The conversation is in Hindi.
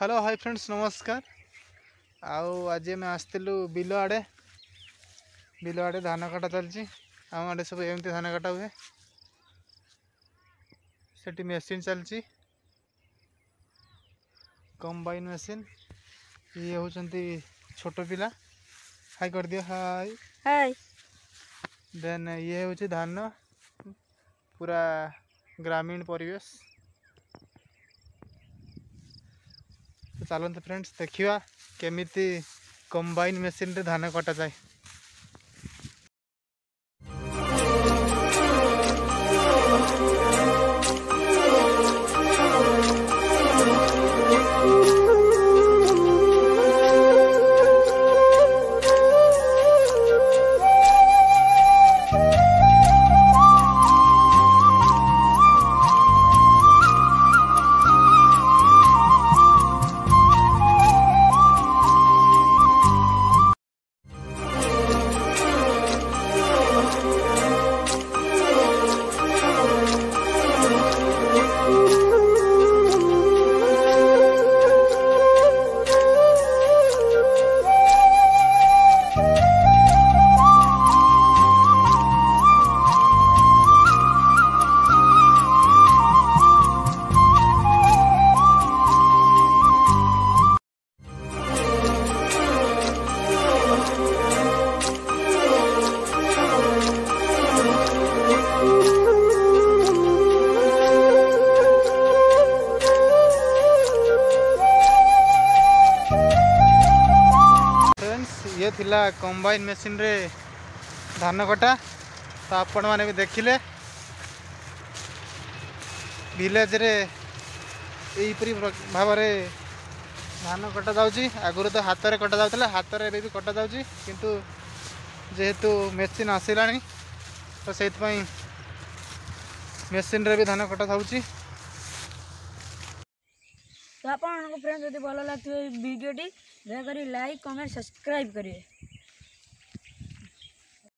हेलो हाय फ्रेंड्स नमस्कार। आज आम आसलु बिल आड़े धान कटा चलती आम आड़े सब एमती धान कटा हुए सेठी मेसीन चलती कंबाइन मेसीन। ये होचंती छोट पिला हाई कर दियो हाय हाय। देन ये होची धान पूरा ग्रामीण परिवेश। तो चलते फ्रेंड्स देखिए केमिति कंबाइन मेसीन रे धान कटा जाए। ये थिला कंबाइन मेसीन रे धान कटा। तो आपण माने भी देखिले विलेज रे एहीपरी भाव में धान कटा जाउची। आगुरु तो हाथ रे कटा जाउतला, हाथ रे भी कटा जाउची, किंतु जेहेतु मेसीन आसिलानी तो सेत पई मेसीन रे भी धान कटा जाउची। तो आप फ्रेंड्स यदि भल लगे वीडियो टी दया लाइक कमेंट सब्सक्राइब करिए।